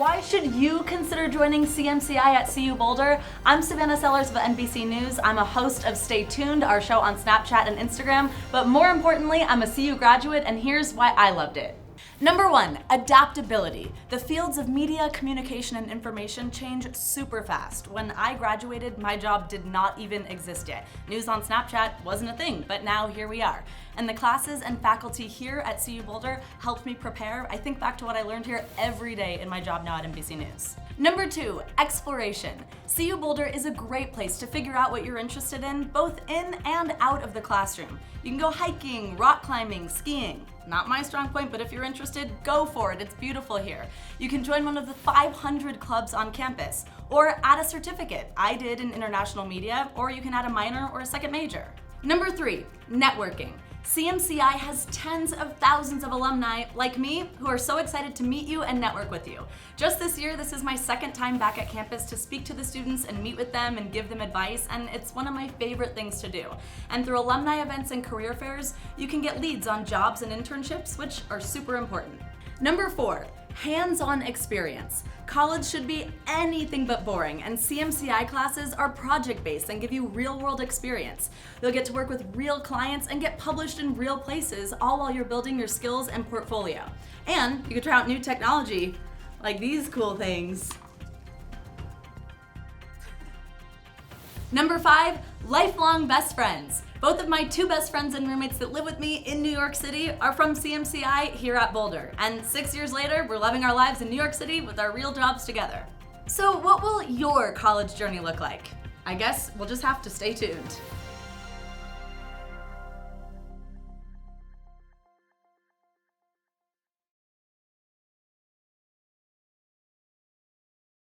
Why should you consider joining CMCI at CU Boulder? I'm Savannah Sellers of NBC News. I'm a host of Stay Tuned, our show on Snapchat and Instagram, but more importantly, I'm a CU graduate, and here's why I loved it. Number 1, adaptability. The fields of media, communication, and information change super fast. When I graduated, my job did not even exist yet. News on Snapchat wasn't a thing, but now here we are. And the classes and faculty here at CU Boulder helped me prepare. I think back to what I learned here every day in my job now at NBC News. Number 2, exploration. CU Boulder is a great place to figure out what you're interested in, both in and out of the classroom. You can go hiking, rock climbing, skiing. Not my strong point, but if you're interested, go for it. It's beautiful here. You can join one of the 500 clubs on campus, or add a certificate. I did in international media, or you can add a minor or a second major. Number 3, networking. CMCI has tens of thousands of alumni like me who are so excited to meet you and network with you. Just this year, this is my second time back at campus to speak to the students and meet with them and give them advice, and it's one of my favorite things to do. And through alumni events and career fairs, you can get leads on jobs and internships, which are super important. Number 4, hands-on experience. College should be anything but boring, and CMCI classes are project-based and give you real-world experience. You'll get to work with real clients and get published in real places, all while you're building your skills and portfolio. And you can try out new technology, like these cool things. Number 5, lifelong best friends. Both of my 2 best friends and roommates that live with me in New York City are from CMCI here at Boulder. And 6 years later, we're loving our lives in New York City with our real jobs together. So what will your college journey look like? I guess we'll just have to stay tuned.